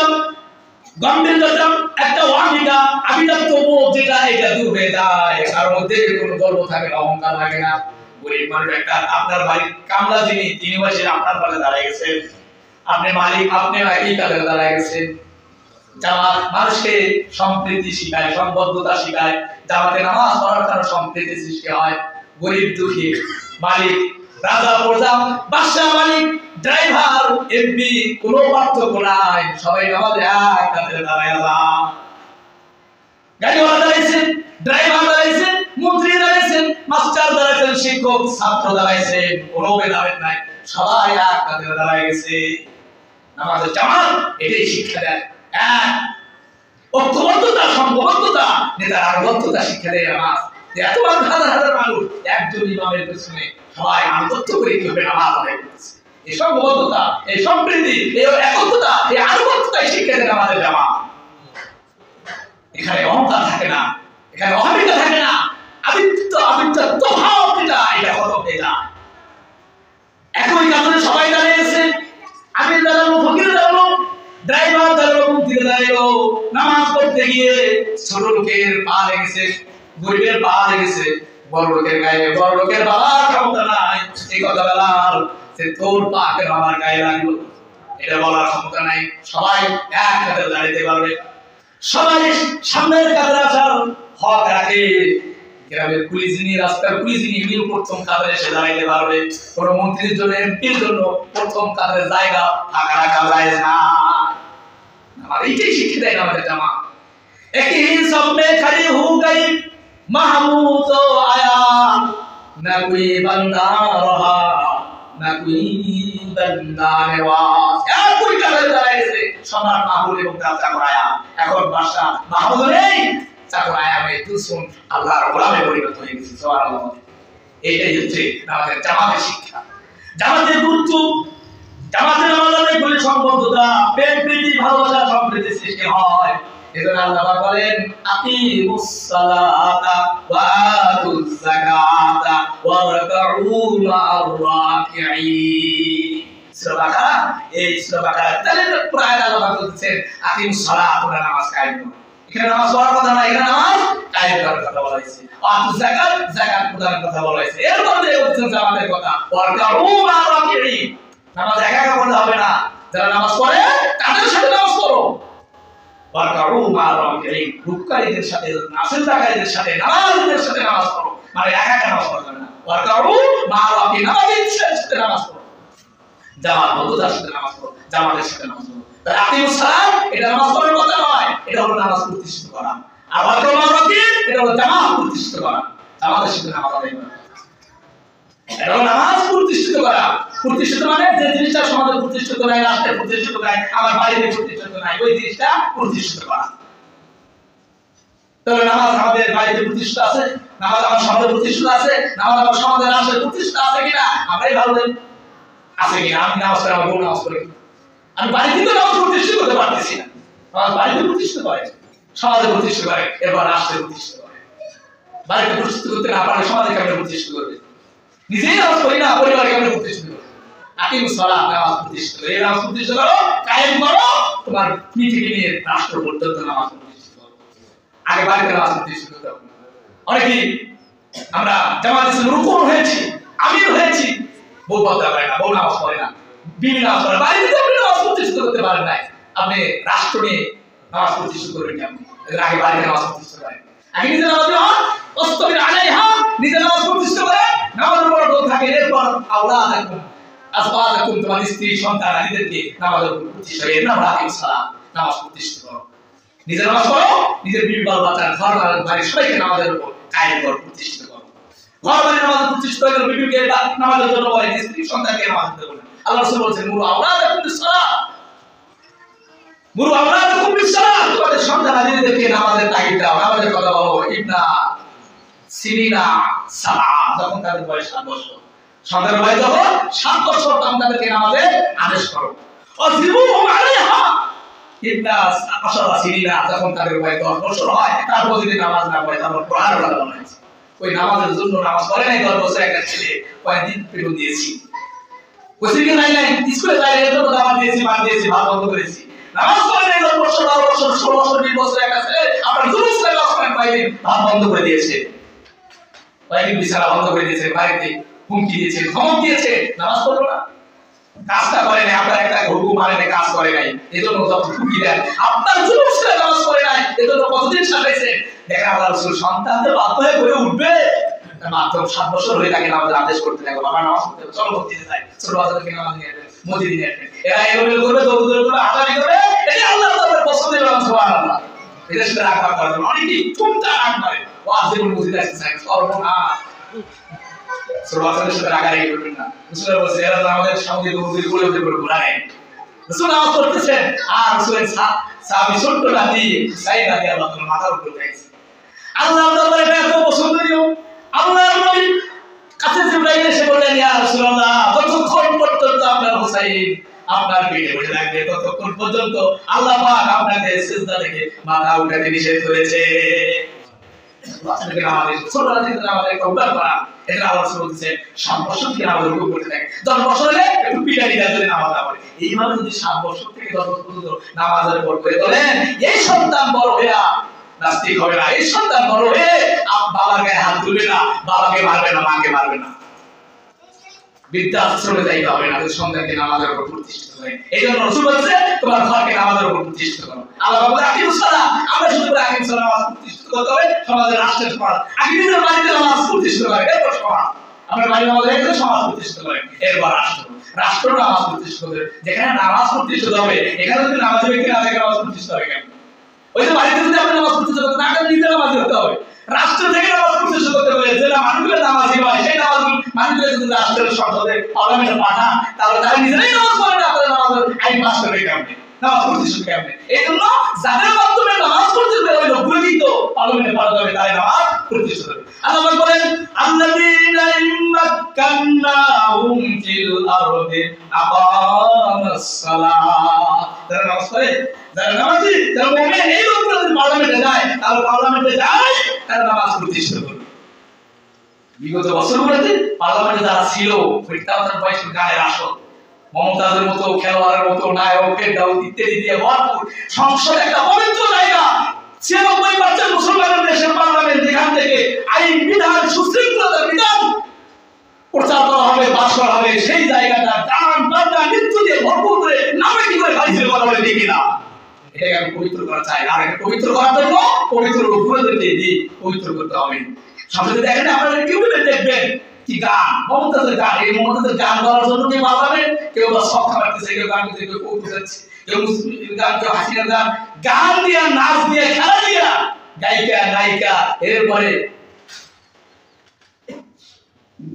গাম্ভীর্যতা, একটা অহমিকা, আভিজাত্যবোধ যেটা, এটা দূর হয়ে যায়। কারোর মধ্যে কোনো গর্ব থাকে না, অহংকার থাকে না। গরিব মানুষ একটা, আপনার বাড়ির কামলা যিনি, তিনি বসে আপনার পাশে দাঁড়ায় গেছেন, আপনি মালিক, আপনি একই কাতারে দাঁড়ায় গেছেন। জামাত মানুষকে সম্প্রীতি শিখায়, সম্বদ্ধতা শিখায়। জামাতে নামাজ পড়ার কারণে সম্প্রীতি সৃষ্টি হয়। গরিব দুঃখী, মালিক, রাজা প্রজা, বাদশা, মালিক, ড্রাইভার, এমপি, কোনো পার্থক্য নাই, সবাই নামাজে এক কাতারে দাঁড়ায় যায়। গাড়িওয়ালা দাঁড়াইছেন, ড্রাইভার দাঁড়াইছেন, মন্ত্রী দাঁড়াইছেন, মাস্টার দাঁড়াইছেন, শিক্ষক, ছাত্র দাঁড়াইছেন, কোনো ভেদাভেদ নাই, সবাই এক কাতারে দাঁড়ায় গেছে। নামাজের জামাত এটাই শিক্ষা দেয়। ঐক্যবদ্ধতা, সংঘবদ্ধতা, নেতার আনুগত্যতা শিক্ষা দেয় নামাজ। এত হাজার হাজার মানুষ একজন ইমামের পেছনে সবাই আনুগত্য করে কি হবে নামাজ আদায় করতেছে। এই সংঘবদ্ধতা, এই সম্প্রীতি, এই একত্রতা, এই আনুগত্যতাই শিক্ষা দেয় নামাজের জামাত। এখানে অহংকার থাকে না, এখানে অহমিকা থাকে না, আবিত্ব ভাব এটা খতম হয়ে যায়। একই কারণে সবাই দাঁড়িয়েছে, আমির দাঁড়ালো, ফকির দাঁড়ালো, ড্রাইভার দাঁড়ালো, মন্ত্রী দাঁড়ালো। নামাজ পড়তে গিয়ে ছোট লোকের পা লেগেছে, গরিবের পা লেগেছে, বড় লোকের গায়ে, বড় লোকের বাবার ক্ষমতা নাই এই কথা বলার, যে তোর পা কেন আমার গায়ে লাগলো এটা বলার ক্ষমতা নাই। সবাই এক কাতারে দাঁড়াতে পারবে, সবাই সামনের কাতারে আসার হক রাখে। গ্রামের পুলিশিনী, রাস্তার পুলিশিনী মিল প্রথম কাতারে এসে দাঁড়াইতে পারবে। কোন মন্ত্রীর জন্য, এমপির জন্য প্রথম কাতারে জায়গা ফাঁকা রাখা যায় না। আমার এইটাই শিক্ষা দেয় আমাদের জামাত। একই সব মে খড়ি হো গই महमूद आया, न कोई बंदा रहा, न कोई बंदा नवाज। कोई কাতারে দাঁড়াইছে, সম্রাট মাহমুদ এবং তার চাকর আয়া। এখন বাদশা মাহমুদ নেই, চাকর আয়া হয়ে দুশমন আল্লাহর গোলামে পরিণত হয়ে গেছে। সুবহানাল্লাহ। এইটাই হচ্ছে আমাদের জামাতের শিক্ষা, জামাতের গুরুত্ব। জামাতের আমাদের গুলি সম্বদ্ধতা, প্রেম, প্রীতি, ভালোবাসা, সম্প্রীতি সৃষ্টি হয়। এজন্য আল্লাহ বলেন আকিমুস সালাতা ওয়া আতুজ যাকাতা ওয়ারকাউ মা'আর রাকিঈন। সূরা বাকারা, এই সূরা বাকারা তাহলে প্রায় আল্লাহ বলছেন আকিমুস সালাত, তোমরা নামাজ কায়েম করো। এখানে নামাজ পড়ার কথা না, এখানে নামাজ কায়েম করার কথা বলা হয়েছে। আতুজ যাকাত, যাকাত প্রদানের কথা বলা হয়েছে। এর মধ্যে হচ্ছে জামাতের কথা, ওয়ারকাউ মা'আর রাকিঈন। নামাজ একা একা পড়তে হবে না, যারা নামাজ পড়ে তাদের সাথে নামাজ পড়ো। ওয়ারকাউ মা'আর রাকিঈন, রুকুকারীদের সাথে, নাফিলদারীদের সাথে, নামাজীদের সাথে নামাজ পড়ো। মানে একা একা নামাজ পড়বে না। ওয়ারকাউ মা'আর রাকিঈন, নামাজীদের সাথে নামাজ পড়ো, জামাত বন্ধুদের সাথে নামাজ পড়ো, জামাতের সাথে নামাজ পড়ো। তাহলে আকিমুস সালাত এটা নামাজ পড়ার কথা নয়, এটা হলো নামাজ প্রতিষ্ঠিত করা। আর ওয়ারকাউ মা'আর রাকিঈন এটা হলো জামাত প্রতিষ্ঠিত করা, জামাতের সাথে নামাজ আদায় করা। এটা হলো নামাজ প্রতিষ্ঠিত করা। প্রতিষ্ঠিত মানে যে জিনিসটা সমাজে প্রতিষ্ঠিত নাই, রাষ্ট্রে প্রতিষ্ঠিত নাই, আমার বাড়িতে প্রতিষ্ঠিত নাই, ওই জিনিসটা প্রতিষ্ঠিত করা। তাহলে নামাজ আমাদের বাড়িতে প্রতিষ্ঠিত আছে, নামাজ আমার সমাজে প্রতিষ্ঠিত আছে, নামাজ আমার সমাজের রাষ্ট্রে প্রতিষ্ঠিত আছে কিনা আমরাই ভালো জানি। আছে কিনা? আমি নামাজ পড়ি, আমার বউ নামাজ পড়ে, আমি বাড়িতে তো নামাজ প্রতিষ্ঠিত করতে পারতেছি না। নামাজ বাড়িতে প্রতিষ্ঠিত করে, সমাজে প্রতিষ্ঠিত করে, এরপর রাষ্ট্রে প্রতিষ্ঠিত করে। বাড়িতে প্রতিষ্ঠিত করতে না পারলে সমাজে কেমন প্রতিষ্ঠিত করবে? নিজেই নামাজ পড়ি না, পরিবারকে কেমন প্রতিষ্ঠিত করবে? আকিমুস সালাত, নামাজ প্রতিষ্ঠিত করো, এই নামাজ প্রতিষ্ঠিত করো, কায়েম করো, তোমার পৃথিবী নিয়ে রাষ্ট্র পর্যন্ত নামাজ প্রতিষ্ঠিত করো। আগে বাড়িতে নামাজ প্রতিষ্ঠিত করো। অনেকেই আমরা জামাত ইসলামের রুকন হয়েছি, আমির হয়েছি, বউ পড়তে পারে না, বউ নামাজ পড়ে না, বিবি নামাজ পড়ে, বাড়িতে তো আপনি নামাজ প্রতিষ্ঠিত করতে পারেন নাই, আপনি রাষ্ট্র নিয়ে নামাজ প্রতিষ্ঠিত করবেন কেমন? আগে বাড়িতে নামাজ প্রতিষ্ঠিত করেন, আগে নিজে নামাজ হন, ওয়াসতাবির আলাইহা, নিজে নামাজ প্রতিষ্ঠিত করেন, নামাজের উপর দল থাকে, এরপর আওলাদাকুম আসওয়াজাকুম, তোমার স্ত্রী সন্তান আদিদেরকে নামাজের উপর প্রতিষ্ঠিত করে, নামাজ আকিমুস সালাত, নামাজ প্রতিষ্ঠিত করো। নিজে নামাজ পড়ো, নিজের বিবি বাল বাচ্চা, ঘর বাড়ির সবাইকে নামাজের উপর কায়েম করো, প্রতিষ্ঠিত করো। ঘর বাড়ির নামাজ প্রতিষ্ঠিত হয়ে গেল, বিবিকে নামাজের জন্য বলে, স্ত্রী সন্তানকে নামাজ পড়তে বলে। আল্লাহ রাসূল বলেছেন মুরু আওলাদাকুম বিস-সালাত, মুরু আওলাদাকুম বিস-সালাত, তোমাদের সন্তান আদিদেরকে নামাজের তাগিদ দাও, নামাজের কথা বলো। ইবনা সিরিনা সালা, যখন তাদের বয়স 7 বছর, সন্তানের বয়স যখন 7 বছর, তখন তাদেরকে নামাজের আদেশ করো। ওয়াজিবুহুম আলাইহা, ইবনা আশরা সিরিনা, যখন তাদের বয়স 10 বছর হয়, তারপর যদি নামাজ না পড়ে, তারপর পড়ার কথা বলা হয়েছে। ওই নামাজের জন্য নামাজ পড়ে নাই 10 বছর একটা ছেলে, কয়েকদিন পেটন দিয়েছি, কোচিংয়ে যাই নাই, স্কুলে যাই নাই, এর জন্য দাওয়াত দিয়েছি, বাদ দিয়েছি, ভাত বন্ধ করেছি। নামাজ পড়ে নাই 10 বছর, 12 বছর, 16 বছর, 20 বছর একটা ছেলে, আপনার জুলুস করে কয়েকদিন ভাত বন্ধ করে দিয়েছে, কয়েকদিন বিছানা বন্ধ করে দিয়েছে, বাড়িতে হুমকি দিয়েছে, ধমক দিয়েছে, নামাজ পড়লো না। কাজটা করে নাই, আপনার একটা হুকুম মানে না, কাজ করে নাই, এজন্য যত ঠুকি দেন। আপনার যুবক ছেলে নামাজ পড়ে নাই, এজন্য কতদিন সাজাইছে। দেখেন আল্লাহ রাসূল সন্তানদের বাধ্য হয়ে করে উঠবে, মাত্র 7 বছর হয়ে তাকে নামাজের আদেশ করতে লাগলো, বাবা নামাজ পড়তে হবে, চলো মসজিদে যাই, ছোট বাচ্চাদেরকে নামাজ নিয়ে আসবেন, মসজিদে নিয়ে আসবেন। এরা এলোমেলো করবে, দৌড় করবে, আদানি করবে, এটা আল্লাহ তাআলার পছন্দের নামাজ। সুবহানাল্লাহ। এটা শুধু রাগ করার জন্য অনেকেই ঠুমটা রাগ করে, ওয়াজে মসজিদে আসতে চায়, সর্বনাশ। ছোট বাচ্চাদের সাথে রাগারাগি করবেন না। রাসূল বলেছেন এরা তো আমাদের সামনে মসজিদে বলে বলে ঘোরায়। রাসূল নামাজ পড়তেছেন আর রাসূলের সাহাবী ছোট্ট নাতি হুসাইন রাদিয়াল্লাহু তাআলা মাথার উপর উঠাইছে। আল্লাহর দরবারে এটা এত পছন্দনীয়। আল্লাহর নবী কাছে জিবরাইল এসে বললেন, ইয়া রাসূলুল্লাহ, যতক্ষণ পর্যন্ত আপনার হুসাইন আপনার পেটে বসে থাকবে ততক্ষণ পর্যন্ত আল্লাহ পাক আপনাকে সিজদা থেকে মাথা উঠাতে নিষেধ করেছে। বাচ্চাদেরকে আমাদের ছোটবেলা থেকে আমাদের একটা অভ্যাস করা, এটা আল্লাহ রাসূল বলতেছে 7 বছর থেকে আমাদের উপর করতে থাকে, 10 বছর হলে একটু পিটারি দেওয়া যদি নামাজ পড়ে। এইভাবে যদি 7 বছর থেকে 10 বছর পর্যন্ত নামাজের উপর করে তোলেন, এই সন্তান বড় হইয়া নাস্তিক হবে না, এই সন্তান বড় হয়ে বাবার গায়ে হাত তুলবে না, বাবাকে মারবে না, মাকে মারবে না, বৃদ্ধাশ্রমে যাইতে হবে না, সন্তানকে নামাজের উপর প্রতিষ্ঠিত করে। এই জন্য রাসূল বলছে তোমার ঘরকে নামাজের উপর প্রতিষ্ঠিত করো। আল্লাহ বলে আকিমুস সালাহ, আমরা শুধু করে আকিমুস সালাহ নামাজ প্রতিষ্ঠিত করতে হবে, সমাজের রাষ্ট্রের সমাজ আগে নিজের বাড়িতে নামাজ প্রতিষ্ঠিত করে, এরপর সমাজ, আমরা বাড়ি নামাজ রেখে সমাজ প্রতিষ্ঠিত করে, এরপর রাষ্ট্র নামাজ প্রতিষ্ঠিত করে। যেখানে নামাজ প্রতিষ্ঠিত হবে, এখানে যদি নামাজের ব্যক্তি না থাকে নামাজ প্রতিষ্ঠিত হবে কেন? ওই যে বাড়িতে যদি আপনি নামাজ প্রতিষ্ঠিত করতে না করেন, নিজে নামাজ হতে হবে। রাষ্ট্র থেকে নামাজ প্রতিষ্ঠিত করতে হবে, যেটা মানুষগুলো নামাজি হয় সেই নামাজ মানুষগুলো যদি রাষ্ট্রের সংসদে পার্লামেন্টে পাঠান, তাহলে তারা নিজেরাই নামাজ পড়ে না, তাহলে নামাজের আইন পাস করবে কেমনে, নামাজ প্রতিষ্ঠিত কেমনে? এই জন্য যাদের মাধ্যমে নামাজ প্রতিষ্ঠিত হয়, ওই লোকগুলোকেই তো পার্লামেন্টে পাঠাতে হবে, তাই নামাজ প্রতিষ্ঠিত হবে। আল্লাহ বলেন আল্লাযীনা ইম্মাক্কান্নাহুম ফিল আরদি আকামাস সালাহ, যারা নামাজ পড়ে, যারা নামাজি, যারা মুমিন, এই লোকগুলো যদি পার্লামেন্টে যায়, তাহলে পার্লামেন্টে যায় তারা নামাজ প্রতিষ্ঠিত করবে। বিগত বছরগুলোতে পার্লামেন্টে যারা ছিল, ফিরতাউনের বয়স গায়ের আসল, মমতাজের মতো, খেলোয়াড়ের মতো, নায়ক, ফেরদাউ ইত্যাদি দিয়ে ভরপুর সংসদ একটা পবিত্র জায়গা। 96% মুসলমানের দেশের পার্লামেন্ট, যেখান থেকে আইন বিধান সুশৃঙ্খলতার বিধান প্রচার করা হবে, পাস করা হবে, সেই জায়গাটা গান বাজনা নৃত্য দিয়ে ভরপুর করে নামে কি করে ভাইসের কথা বলে দেখি না। এটাকে আমি পবিত্র করা চাই, আর এটা পবিত্র করার জন্য পবিত্র লোকগুলোদেরকে দিয়ে পবিত্র করতে হবে। সামনে দেখেন আপনারা ইউটিউবে দেখবেন কি গান, মমতাজের গান, এই মমতাজের গান গাওয়ার জন্য কেউ পারবে, কেউ বা সব খাবারতেছে, কেউ গান দিতে, কেউ কৌতুক হচ্ছে, কেউ মুসলিম গান, কেউ হাসিনার গান, গান দিয়া, নাচ দিয়া, খেলা দিয়া, গায়িকা নায়িকা, এরপরে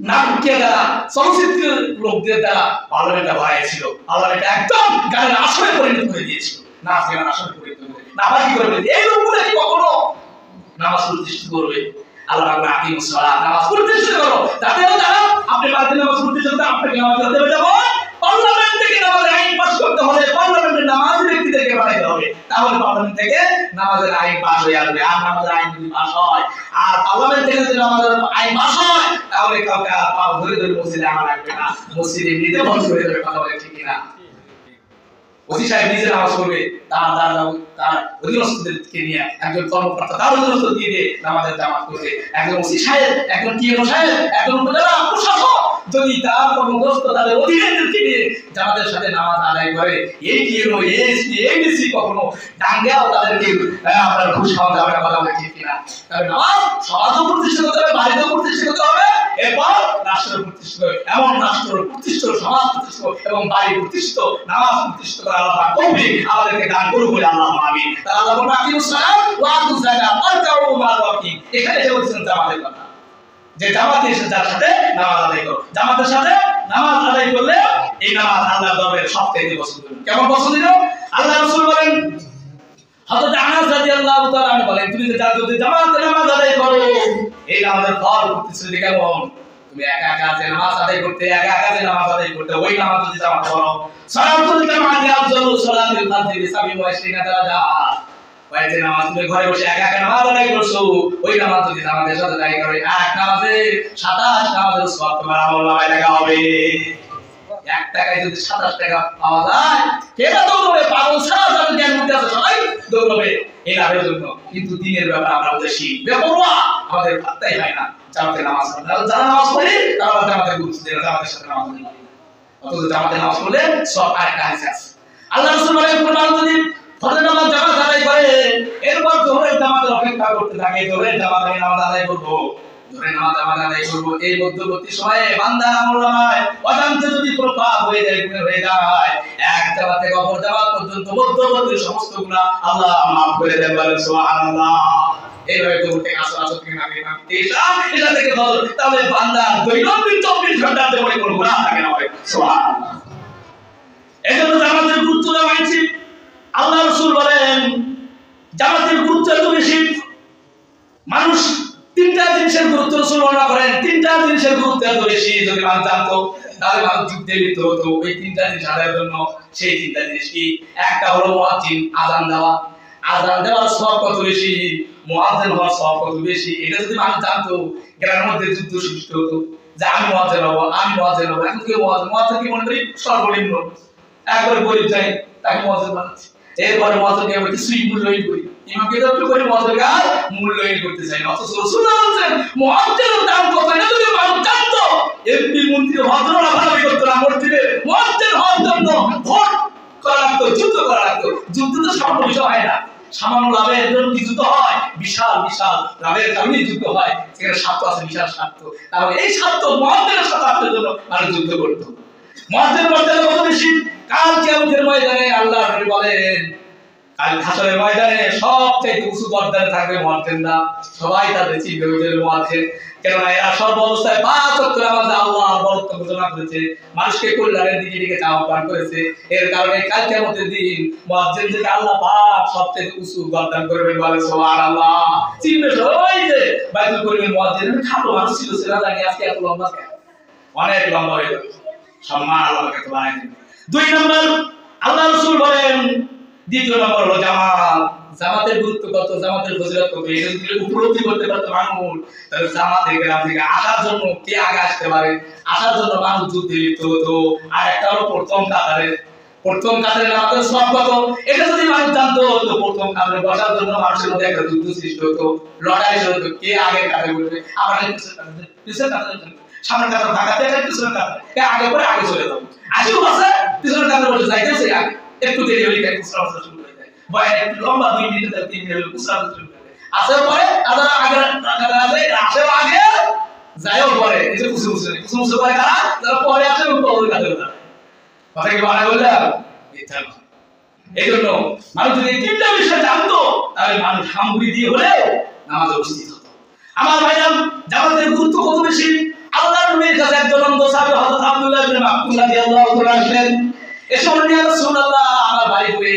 নাটকের দ্বারা, চলচ্চিত্রের লোকদের দ্বারা পার্লামেন্টটা বাড়াইছিল, পার্লামেন্ট একদম গানের আসরে পরিণত করে দিয়েছিল, নাচ গানের আসরে পরিণত করে। নামাজ কি করবে? এই লোকগুলো কি কখনো নামাজ প্রতিষ্ঠিত করবে? আল্লাহ রাব্বুল আকিমুস সালাহ, নামাজ প্রতিষ্ঠিত করো, যাতে তারা আপনি বাড়িতে নামাজ প্রতিষ্ঠিত করতে আপনাকে নামাজ পড়তে হবে। যেমন পার্লামেন্ট থেকে নামাজের আইন পাস করতে হলে পার্লামেন্টের নামাজি ব্যক্তিদেরকে বানাইতে হবে, তাহলে পার্লামেন্ট থেকে নামাজের আইন পাস হয়ে আসবে। আর নামাজের আইন যদি পাস হয়, আর পার্লামেন্ট থেকে যদি নামাজের আইন পাস হয়, তাহলে কাউকে আর পাও ধরে ধরে মসজিদে আনা লাগবে না, মসজিদে নিজে বন্ধ করে দেবে। কথা বলে ঠিক কিনা? ওসি সাহেব নিজে নামাজ পড়বে, তার অধীনস্থদেরকে নিয়ে একজন কর্মকর্তা তার অধীনস্থ দিয়ে নামাজের জামাত করবে। একজন ওসি সাহেব, একজন টিএনও সাহেব, একজন উপজেলা প্রশাসক যদি তার কর্মদস্ত তাদের অধীনদেরকে নিয়ে জামাতের সাথে নামাজ আদায় করে, এই টিএনও, এএসপি, এডিসি কখনো ডাঙ্গাও তাদেরকে আপনার ঘুষ খাওয়া যাবে না। কথা বলে ঠিক কিনা? তবে নামাজ সমাজও প্রতিষ্ঠিত করতে হবে, বাড়িতেও প্রতিষ্ঠিত করতে হবে, এরপর রাষ্ট্রের প্রতিষ্ঠিত, এমন রাষ্ট্র প্রতিষ্ঠিত, সমাজ প্রতিষ্ঠিত এবং বাড়ি প্রতিষ্ঠিত, নামাজ প্রতিষ্ঠিত করে আল্লাহ তৌফিক আমাদেরকে দান করুন বলে আল্লাহ আমিন। তাহলে আল্লাহ বলেন আকিমুস সালাহ ওয়া আতুজ যাকাত ওয়ারকাউ মা'আল রাকিব। এখানে এসে বলছেন জামাতের কথা, যে জামাতে এসে যার সাথে নামাজ আদায় করো, জামাতের সাথে নামাজ আদায় করলে এই নামাজ আল্লাহর দরবারে সবথেকে পছন্দ। কেমন পছন্দ? আল্লাহ রাসূল বলেন, হযরত আনাস রাদিয়াল্লাহু তাআলা আনহু বলেন, তুমি যে জামাতে নামাজ আদায় করো, এই নামাজের ফল প্রতিশ্রুতি কেমন? তুমি একা একা যে নামাজ আদায় করতে, একা একা যে নামাজ আদায় করতে, ওই নামাজ যদি জামাত করো, সালাতুল জামাতি আফজালু সালাতিল ফারদি বি 27 দারাজাত। ওই যে নামাজ তুমি ঘরে বসে একা একা নামাজ আদায় করছো, ওই নামাজ যদি জামাতের সাথে আদায় করো, এক নামাজে 27 নামাজের সওয়াব তোমার আমলনামায় লেখা হবে। 1 টাকায় যদি 27 টাকা পাওয়া যায়, কে না দৌড়বে? পাগল ছাড়া যাদের জ্ঞান বুদ্ধি আছে সবাই দৌড়বে এই লাভের জন্য। কিন্তু দিনের ব্যাপারে আমরা উদাসী, বেপরোয়া, আমাদের পাত্তাই হয় না। জামাতে নামাজ পড়ে, যারা নামাজ পড়ে তারা জামাতের গুরুত্ব দেয় না, জামাতের সাথে নামাজ পড়ে। অথচ জামাতে নামাজ পড়লে সব আরেকটা হাদিস আছে। আল্লাহ রাসূল বলেন কোন মানুষ যদি ফজর নামাজ জামাত আদায় করে এরপর জোহরের জামাতের অপেক্ষা করতে থাকে, জোহরের জামাতে নামাজ আদায় করবো, জোহরের নামাজ আদায় করবো, এই মধ্যবর্তী সময়ে বান্দার আমলনামায় অজান্তে যদি কোনো পাপ হয়ে যায়, গুনাহ হয়ে যায়, এক জামাত থেকে অপর জামাত পর্যন্ত মধ্যবর্তী সমস্ত গুনাহ আল্লাহ মাফ করে দেন, বলেন সুবহানাল্লাহ। এইভাবে জোহর থেকে আসর, আসর থেকে মাগরিব, মাগরিব থেকে ইশা, ইশা থেকে ফজর, তাহলে বান্দার দৈনন্দিন 24 ঘন্টাতে কোনো গুনাহ থাকে না, বলেন সুবহানাল্লাহ। এজন্য জামাতের গুরুত্ব দেওয়া হয়েছে। আল্লাহ রাসূল বলেন জামাতের গুরুত্ব এত বেশি, মানুষ তিনটা জিনিসের গুরুত্ব রাসূল বর্ণনা করেন, তিনটা জিনিসের গুরুত্ব এত বেশি, যদি মানুষ জানতো তাহলে মানুষ যুদ্ধে লিপ্ত হতো ওই তিনটা জিনিস আদায়ের জন্য। সেই তিনটা জিনিস কি? একটা হলো মুয়াজ্জিন, আযান দেওয়া। আযান দেওয়ার সওয়াব কত বেশি, মুয়াজ্জিন হওয়ার সওয়াব কত বেশি, এটা যদি মানুষ জানতো গ্রামের মধ্যে যুদ্ধ সৃষ্টি হতো যে আমি মুয়াজ্জিন হব, আমি মুয়াজ্জিন হব। এখন কি মুয়াজ্জিন কি মনে করি সর্বনিম্ন, একবার গরিব যাই তাকে মুয়াজ্জিন বানাচ্ছে, এরপরে মুয়াজ্জিনকে আমরা কিছুই মূল্যায়ন করি, ইমামকে তো একটু করে মুয়াজ্জিনকে আর মূল্যায়ন করতে চাই না। অথচ রাসূল বলেন মুয়াজ্জিনের দাম কত, এটা যদি মানুষ জানতো এমপি মন্ত্রী হজরত লাফালাফি করতো না, মসজিদে মুয়াজ্জিন হওয়ার জন্য ভোট করা লাগতো, যুদ্ধ করা লাগতো। যুদ্ধ তো সামান্য বিষয় হয় না, সামান্য লাভের জন্য কি যুদ্ধ হয়? বিশাল বিশাল লাভের কারণেই যুদ্ধ হয়, সেখানে স্বার্থ আছে, বিশাল স্বার্থ। তাহলে এই স্বার্থ মুয়াজ্জিনের সাথে জন্য মানুষ যুদ্ধ করতো। মুয়াজ্জিন মর্যাদা কত বেশি, কাল কিয়ামতের ময়দানে আল্লাহ নবী বলেন কাল হাসরের ময়দানে সবচেয়ে উঁচু পর্দায় থাকবে মুয়াজ্জিনরা, সবাই তাদের চিনবে ওই যে মুয়াজ্জিন। কেননা এরা সর্ব অবস্থায় 5 ওয়াক্ত নামাজে আল্লাহর বরকত ঘোষণা করেছে, মানুষকে কল্যাণের দিকে দিকে আহ্বান করেছে। এর কারণে কাল কিয়ামতের দিন মুয়াজ্জিনকে আল্লাহ পাক সবচেয়ে উঁচু গর্দান করবেন, বলে সুবহানাল্লাহ। চিনবে সবাই যে বাইতুল করিমের মুয়াজ্জিন খাটো মানুষ ছিল, সেটা জানি আজকে এত লম্বা কেন, অনেক লম্বা হয়ে যাবে, সম্মান আল্লাহকে তো বানাই দিবেন। 2 নম্বর আল্লাহ রাসূল বলেন, দ্বিতীয় নম্বর হলো জামাত। জামাতের গুরুত্ব কত, জামাতের ফজিলত কত, এটা যদি উপলব্ধি করতে পারতো মানুষ, তাহলে জামাতের গ্রাম থেকে আসার জন্য কে আগে আসতে পারে, আসার জন্য মানুষ যুদ্ধে লিপ্ত হতো। আর একটা হলো প্রথম কাতারে নামাজের সওয়াব কত, এটা যদি মানুষ জানতো তো প্রথম কাতারে বসার জন্য মানুষের মধ্যে একটা যুদ্ধ সৃষ্টি হতো, লড়াই হতো, কে আগে কাতারে বসবে। আমার পিছনে কাতারে, সামনে কাতারে থাকাতে পিছনে কাতারে, কে আগে করে আগে চলে যাবো, আসিও বসে পিছনে কাতারে বসে যাইতেও সে আগে, একটু দেরি হলে কুসরা বসা শুরু করে দেয়, বয়ান একটু লম্বা 2 মিনিট 3 মিনিট কুসরা বসা শুরু করে দেয়। আসার পরে আবার আগে আসে আগে যায়ও পরে এই যে কুসুমুসে পরে কারা যারা পরে আসে এবং পরে কাদের না, কথা কি বানায় বললাম? এইজন্য মানুষ যদি তিনটা বিষয় জানতো তাহলে মানুষ হামগুড়ি দিয়ে হলেও নামাজে উপস্থিত হতো। আমার ভাইরাম, জামাতের গুরুত্ব কত বেশি। আল্লাহর নবীর কাছে একজন অন্ধ সাহাবী হযরত আব্দুল্লাহ ইবনে মাকতুম রাদিয়াল্লাহু তাআলা আসলেন, এসে বললেন ইয়া রাসূলুল্লাহ, আমার বাড়িতে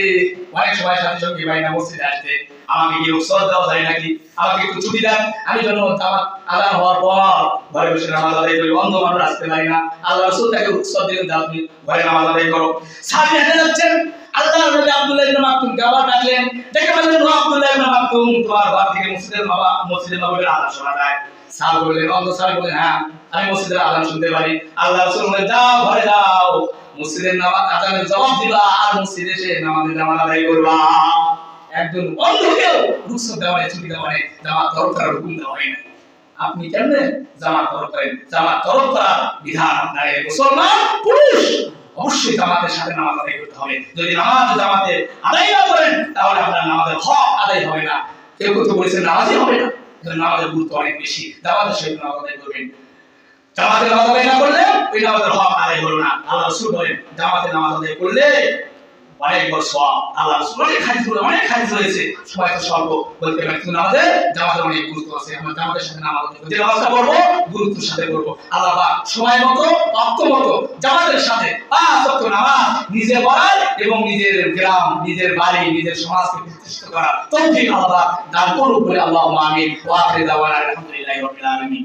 অনেক সময় সাথে সঙ্গে ভাই না মসজিদে আসতে, আমাকে কি রুখসত দেওয়া যায় নাকি, আমাকে একটু ছুটি দেন, আমি যেন জামাত আযান হওয়ার পর ঘরে বসে নামাজ আদায় করি, অন্ধ মানুষ আসতে পারি না। আল্লাহ রাসূল তাকে রুখসত দিলেন যে আপনি ঘরে নামাজ আদায় করো। সাহাবী হেঁটে যাচ্ছেন, আল্লাহর নবী আব্দুল্লাহ ইবনে মাকতুমকে আবার ডাকলেন, ডেকে বললেন ও আব্দুল্লাহ ইবনে মাকতুম, তোমার ঘর থেকে মসজিদের নববীর আযান শোনা যায়? সাহাবী বললেন, অন্ধ সাহাবী বললেন, হ্যাঁ আমি মসজিদের আযান শুনতে পারি। আল্লাহ রাসূল বললেন, যাও ঘরে যাও, মসজিদের নামাজ আযানের জবাব দিবা আর মসজিদে এসে নামাজের জামাত আদায় করবা। একজন অন্ধকেও রুখসত দেওয়া হয়, ছুটি দেওয়া হয়, জামাত তরফ করার হুকুম দেওয়া হয় না। আপনি কেমনে জামাত তরফ করেন? জামাত তরফ করার বিধান আপনার মুসলমান পুরুষ অবশ্যই জামাতের সাথে নামাজ আদায় করতে হবে। যদি নামাজ জামাতে আদায় না করেন তাহলে আপনার নামাজের হক আদায় হবে না। কেউ কেউ তো বলেছেন নামাজই হবে না, নামাজের গুরুত্ব অনেক বেশি, জামাতের সাথে নামাজ আদায় করবেন। জামাতে নামাজ আদায় না করলে ওই নামাজের হক আদায় হলো না। আল্লাহ রাসূল বলেন জামাতে নামাজ আদায় করলে অনেক বড় সওয়াব। আল্লাহ রাসূল অনেক হাদিস রয়েছে, সবাই তো স্বল্প বলতে পারে, কিন্তু নামাজের জামাতের অনেক গুরুত্ব আছে। আমরা জামাতের সাথে নামাজ যে নামাজটা পড়বো গুরুত্বের সাথে পড়বো। আল্লাহ পাক সময় মতো অক্ত মতো জামাতের সাথে 5 ওয়াক্ত নামাজ নিজে পড়ার এবং নিজের গ্রাম, নিজের বাড়ি, নিজের সমাজকে প্রতিষ্ঠিত করার তৌফিক আল্লাহ দান করুন বলে আল্লাহুম্মা আমিন। ওয়া আখিরু দাওয়ানা আলহামদুলিল্লাহি রাব্বিল আলামিন।